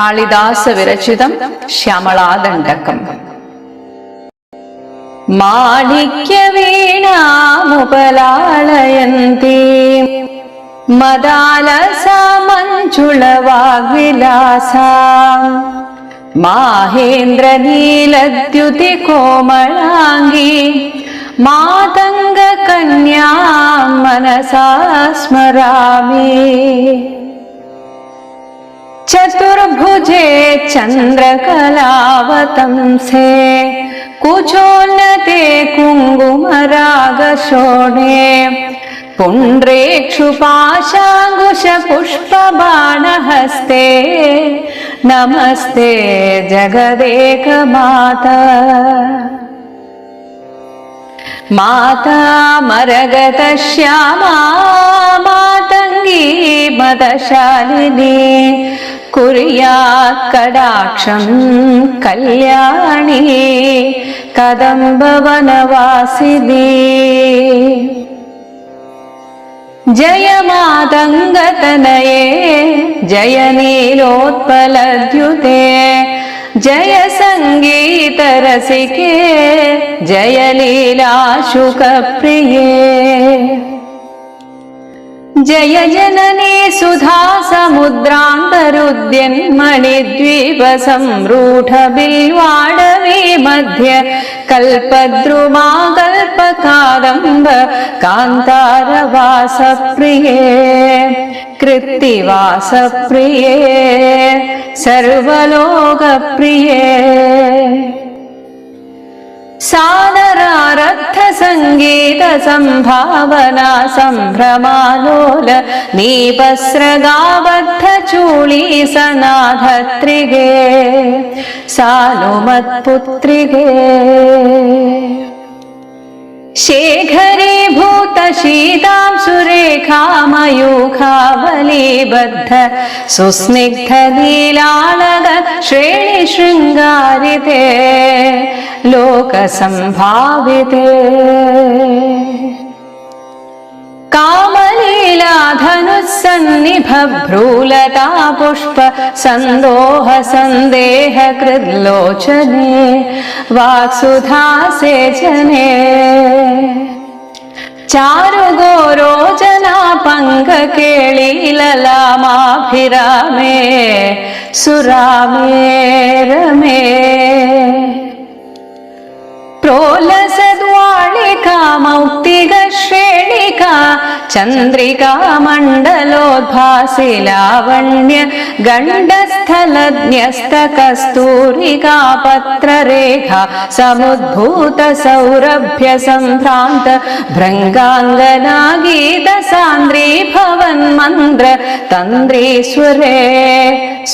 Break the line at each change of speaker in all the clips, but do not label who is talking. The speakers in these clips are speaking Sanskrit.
കാളിദാസവിരചിതം ശ്യാമളാദണ്ഡകം. മാണിക്യവീണാമുപലാളയന്തി മദാലസാ മഞ്ജുളവാഗ്വിലാസാ മാഹേന്ദ്രനീലദ്യുതി കോമളാംഗീ മാതംഗകന്യാ മനസാ സ്മരാമി. ചതുർഭുജേ ചന്ദ്രകലാവതംസേ കുചോന്നതേ കുങ്കുമരാഗശോണേ പുണ്ഡ്രേക്ഷുപാശാങ്കുശപുഷ്പബാണഹസ്തേ നമസ്തേ ജഗദേകമാതാ. മാതാ മരഗതശ്യാമാ മാതംഗീ മദശാലിനി കുര്യാത് കടാക്ഷം കല്യാണി കദംബവനവാസിനി. ജയ മാതംഗതനയേ ജയ നീലോത്പലദ്യുതേ ജയ സംഗീതരസികേ ജയ ലീലാശുകപ്രിയേ. ജയ ജനനീ സുധാ സമുദ്രാന്തരുദ്യന്മണിദ്വീപ സംരൂഢ ബിൽവാടവീ മധ്യ കൽപദ്രുമാ കൽപകാദംബ കാന്താരവാസപ്രിയേ കൃത്തിവാസപ്രിയേ സർവലോകപ്രിയേ. സാദരാരബ്ധ സംഗീത സംഭാവനാ സംഭ്രമാലോല നീപസ്രഗാബദ്ധ ചൂളീസനാഥത്രികേ സാനുമത്പുത്രികേ. ശേഖരീഭൂത ശീതാം സുരേഖാമയൂഖാവലീബദ്ധ സുസ്നിഗ്ധ നീലാളക ശ്രേണി ശൃംഗാരിതേ ലോകസംഭാവിതേ. കാമലീലാധനുസ്സന്നിഭഭ്രൂലതാ പുഷ്പ സന്തോഹ സന്ദേഹ കൃല്ലോചനേ വാക്സുധാസേചനേ. ചാരുഗോരോചനാ പങ്കകേളീലലാമാഭിരാമേ സുരാമേ രമേ. പ്രോലസദ്വാളികാ മൗക്തിക ശ്രേണികാ ചന്ദ്രികാ മണ്ഡലോദ്ഭാസി ലാവണ്യ ഗണ്ഡസ്ഥലന്യസ്ത കസ്തൂരികാ പത്രരേഖാ സമുദ്ഭൂത സൗരഭ്യ സംഭ്രാന്ത ഭൃംഗാംഗനാ ഗീത സാന്ദ്രീ ഭവന്മന്ത്ര് തന്ത്രീസ്വരേ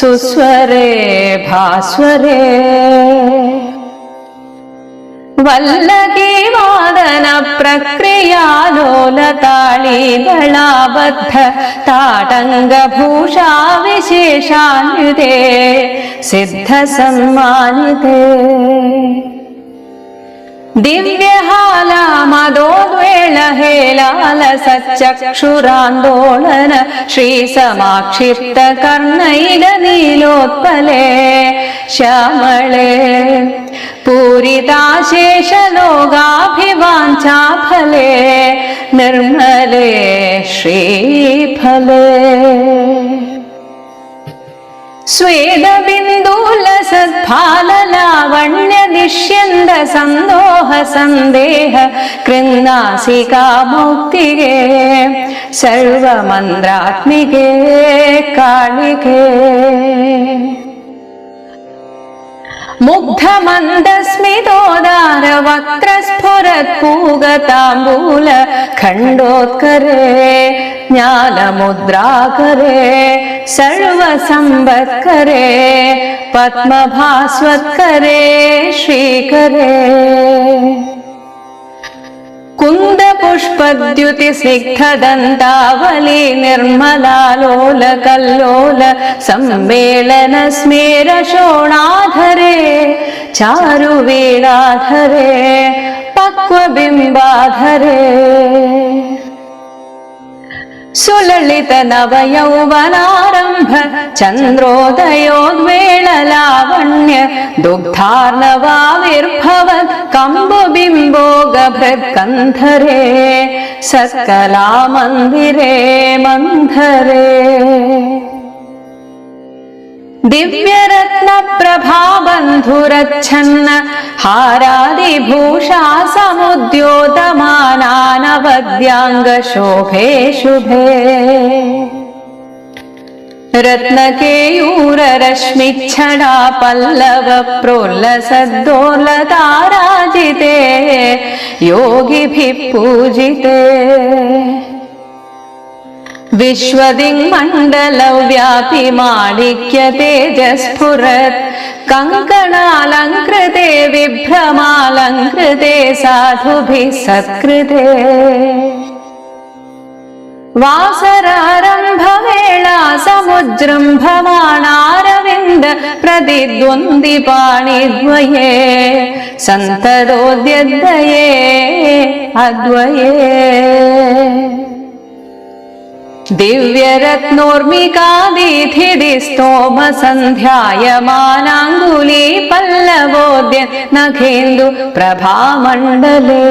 സുസ്വരേ ഭാസ്വരേ. വല്ലകീ വാദന പ്രക്രിയാലോലതാളീദളാബദ്ധ താടംഗഭൂഷാ വിശേഷാന്വിതേ സിദ്ധ സമ്മാനിതേ. ദിവ്യഹാലാമദോദ്വേളഹേലാലസച്ചക്ഷുരാന്തോളന ശ്രീസമാക്ഷിപ്ത കർണൈക നീലോത്പലേ ശ്യാമളേ പൂരിതാശേഷലോകാഭിവാഞ്ചാഫലേ നിർമ്മലേ ശ്രീഫലേ. സ്വേദബിന്ദുലസദ്ഭാലലാവണ്യ നിഷ്യന്ത സന്തോഹ സന്ദേഹ കൃന്നാസികാ മൗക്തികേ സർവമന്ത്രാത്മികേ കാളികേ. മുഗ്ധമന്ദസ്മിതോദാര വക്രസ്ഫുരത്പൂഗതാംബൂല ഖണ്ഡോത്കരേ ജ്ഞാനമുദ്രാകരേ സർവസമ്പത്കരേ പത്മഭാസ്വത്കരേ ശ്രീകരേ. കുന്ദപുഷ്പദ്യുതി സ്നിഗ്ധദന്താവലി നിർമ്മലാലോല കല്ലോല സമ്മേളന സ്മേര ശോണാധരേ ചാരുവീണാധരേ പക്വബിംബാധരേ. सुललित नवयौवनारम्भ चन्द्रोदयोद्वेललावण्य दुग्धार्णवाविर्भवत् कम्बुबिम्बो गभृत्कन्धरे सत्कलामन्दिरे मन्धरे दिव्यरत्नप्रभाबन्धुरच्छन्न हारादिभूषा समुद्योतमानानवद्याङ्गशोभे शुभे रत्नकेयूररश्मिच्छडा पल्लव प्रोल्लसद्दोलताराजिते योगिभिः पूजिते विश्वदिङ्मण्डलव्यापि माणिक्य तेजस्फुरत् कङ्कणालङ्कृते विभ्रमालङ्कृते साधुभिः सत्कृते वासरारम्भवेळा समुजृम्भमाणारविन्द प्रतिद्वन्द्विपाणिद्वये सन्ततोद्यद्वये अद्वये दिव्यरत्नोर्मिकादिथिस्तोम सन्ध्यायमानाङ्गुली पल्लवोद्य नखेन्दु प्रभामण्डले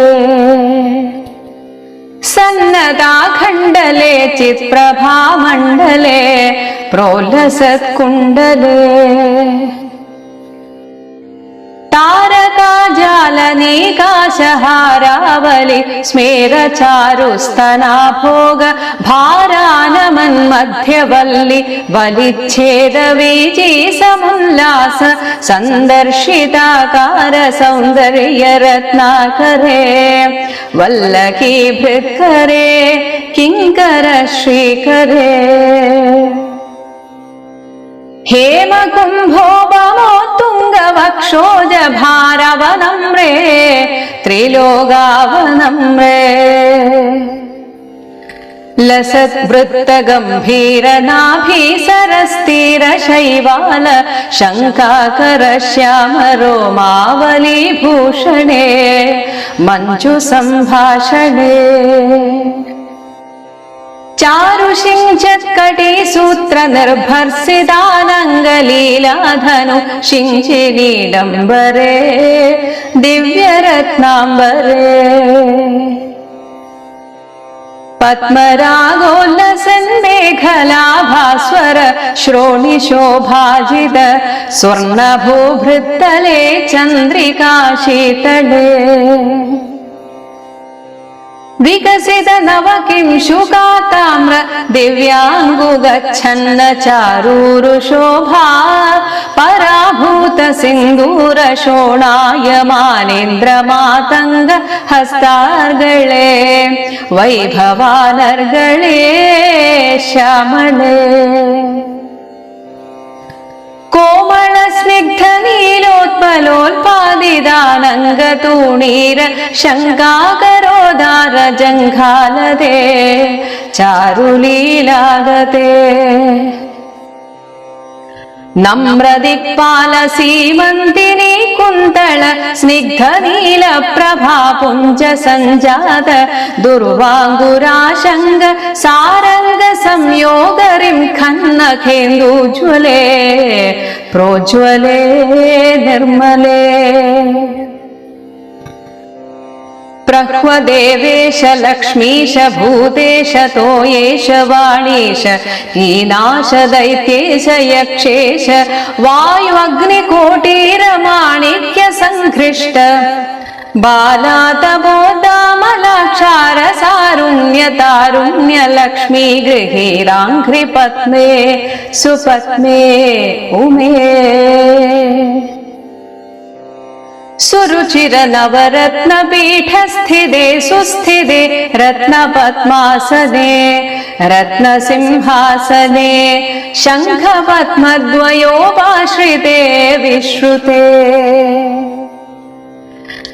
सन्नताखण्डले चित्प्रभामण्डले प्रोल्लसत्कुण्डले तारकाजालनीकाशहारावलि स्मेरचारुस्तनाभोग भारानमन्मध्यवल्लि वलिच्छेदवीजी समुल्लास सन्दर्शिताकार सौन्दर्यरत्नाकरे वल्लकीभृत्करे किङ्कर श्रीकरे हेमकुम्भोपमोत्तुङ्गवक्षोज भारवनम्रे त्रिलोगावनम्रे लसद्वृत्तगम्भीरनाभीसरस्थिरशैवाल शङ्काकर श्यामरोमावलीभूषणे मञ्जुसम्भाषणे चारुशिञ्चत्कटी सूत्र निर्भर्सितानङ्गलीलाधनु शिञ्चिनीडम्बरे दिव्यरत्नाम्बरे पद्मरागोल्लसन्मेखलाभास्वर श्रोणिशोभाजित स्वर्णभूभृत्तले चन्द्रिकाशीतले विकसित नवकिंशुकाताम्र दिव्याङ्गु गच्छन्न चारूरुशोभा पराभूत सिन्दूर शोणायमानेन्द्रमातङ्ग हस्तार्गळे वैभवानर्गळे श्यामले कोमल स्निग्ध नीलोत्पलोत्पादिदानङ्गतूणीर शङ्काकरोदार जङ्घालते चारुलीलागते नम्रदिक्पाल सीमन्तिनी कुन्तल स्निग्ध नील प्रभापुञ्ज सञ्जात दुर्वाङ्गुराशङ्ग सारङ्ग संयोगरिं खन्नखेन्दुज्वले प्रोज्वले निर्मले प्रह्वदेवेश लक्ष्मीश भूतेश तोयेश वाणीश हीनाश दैत्येश यक्षेश वायुअग्निकोटीरमाणिक्य सङ्घृष्ट बालातबोधामलाक्षार सारुण्य तारुण्य लक्ष्मी गृहीराङ्घ्रिपत्ने सुपत्ने उमे सुरुचिर नवरत्न पीठस्थिते सुस्थिते रत्नपद्मासने रत्नसिंहासने शङ्खपद्मद्वयोपाश्रिते विश्रुते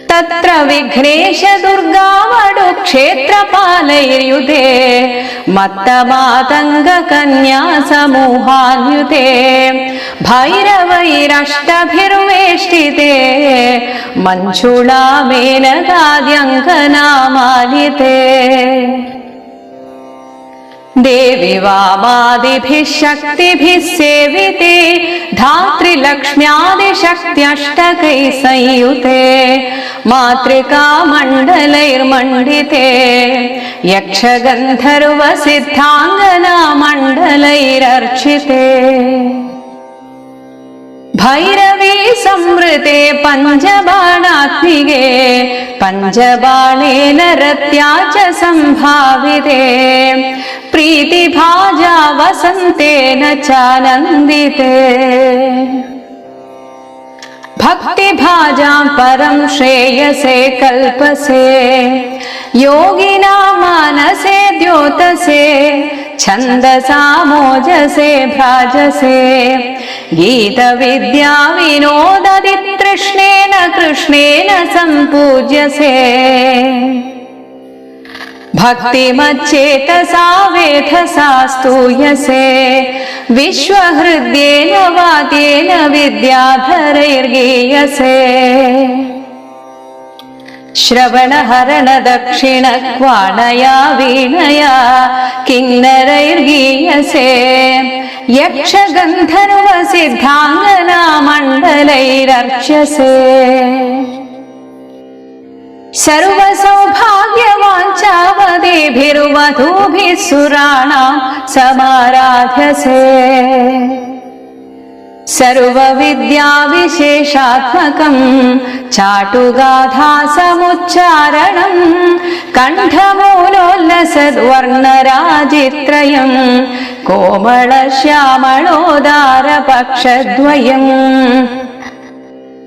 तत्र विघ्नेश दुर्गावडु क्षेत्रपालैर्युते मत्तमातङ्गकन्या समूहान्युते भैरवैरष्टभिर्वेष्टिते मञ्जुळा मेनकाद्यङ्कनामालिते देवि वामादिभिः शक्तिभिः सेविते धात्रिलक्ष्म्यादिशक्त्यष्टकैः संयुते मातृकामण्डलैर्मण्डिते यक्षगन्धर्वसिद्धाङ्गनामण्डलैरर्चिते भैरवी संवृते पञ्चबाणात्मिके पञ्चबाणेन रत्या च सम्भाविते प्रीतिभाजा वसन्तेन चानन्दिते भक्तिभाजां परं श्रेयसे कल्पसे योगिना मानसे द्योतसे छन्दसा मोजसे भ्राजसे गीतविद्या विनोदति तृष्णेन कृष्णेन सम्पूज्यसे भक्तिमच्चेतसा वेधसा स्तूयसे विश्वहृद्येन वाद्येन विद्याधरैर्गीयसे श्रवणहरण दक्षिणक्वाणया वीणया किन्नरैर्गीयसे यक्षगन्धर्वसिद्धाङ्गनामण्डलैरर्च्यसे सर्वसौभाग्यवाञ्छावदेभिर्वधूभिः सुराणां समाराध्यसे सर्वविद्याविशेषात्मकं चाटुगाथासमुच्चारणं कण्ठमूलोल्लसद्वर्णराजित्रयं कोमलश्यामलोदारपक्षद्वयम्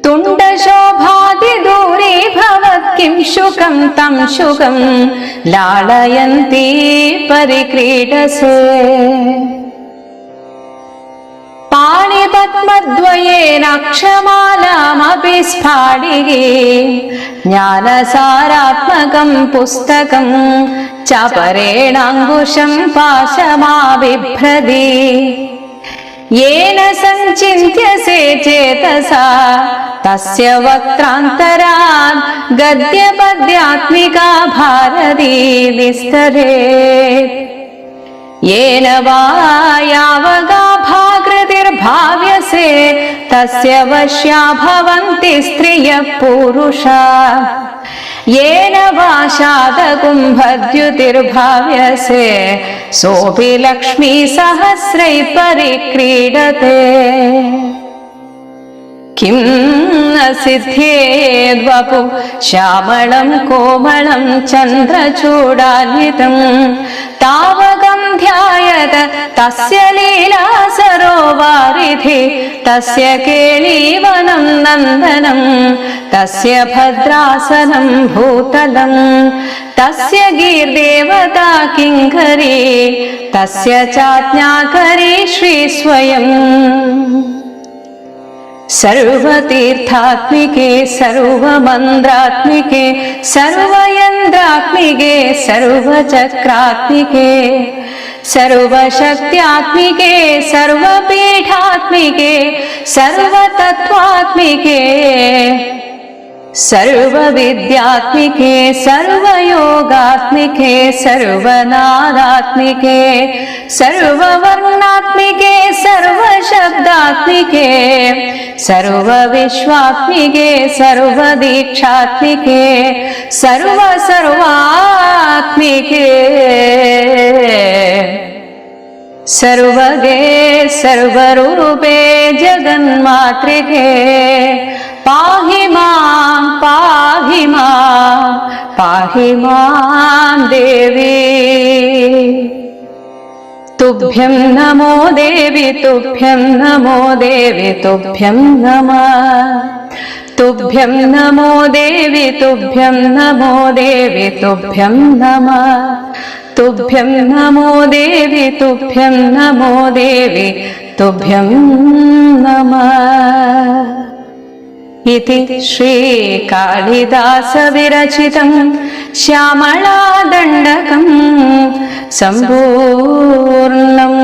तुण्डशोभादिदूरी भवत्किं शुकं तं शुकं लालयन्ती परिक्रीडसे पाणिपद्मद्वयेनाक्षमालामपि स्फाटिके ज्ञानसारात्मकं पुस्तकं चापरेणाङ्कुशं पाशमाबिभ्रति येन सञ्चिन्त्यसे चेतसा तस्य वक्त्रान्तरात् गद्यपद्यात्मिका भारती विस्तरेत् येन वा यावगाभाकृतिर्भाव्यसे तस्य वश्या भवन्ति स्त्रियः पुरुषा येन वा शातकुम्भद्युतिर्भाव्यसे सोऽपि लक्ष्मी सहस्रैः परिक्रीडते किं न सिद्ध्येद्वपु श्यामलं कोमलं चन्द्रचूडान्वितं तावकं ध्यायत तस्य लीला सरोवारिधि तस्य केळीवनं नन्दनं तस्य भद्रासनं भूतलं तस्य गीर्देवता किङ्करी तस्य चाज्ञाकरी श्रीस्वयम् सर्वतीर्थात्मिके सर्वमन्त्रात्मिके सर्वयन्त्रात्मिके सर्वचक्रात्मिके सर्वशक्त्यात्मिके सर्वपीठात्मिके सर्वतत्त्वात्मिके सर्वविद्यात्मिके सर्वयोगात्मिके सर्वनादात्मिके सर्ववर्णात्मिके सर्वशब्दात्मिके सर्वविश्वात्मिके सर्वदीक्षात्मिके सर्वात्मिके सर्वगे सर्वरूपे जगन्मातृके पाहि मां पाहि मां पाहि मां देवी तुभ्यं नमो देवी तुभ्यं नमो देवी तुभ्यं नमः तुभ्यं नमो देवी तुभ्यं नमो देवी तुभ्यं नमः तुभ्यं नमो देवी तुभ्यं नमो देवी तुभ्यं नमः इति श्रीकालिदासविरचितं श्यामलादण्डकं सम्पूर्णम्।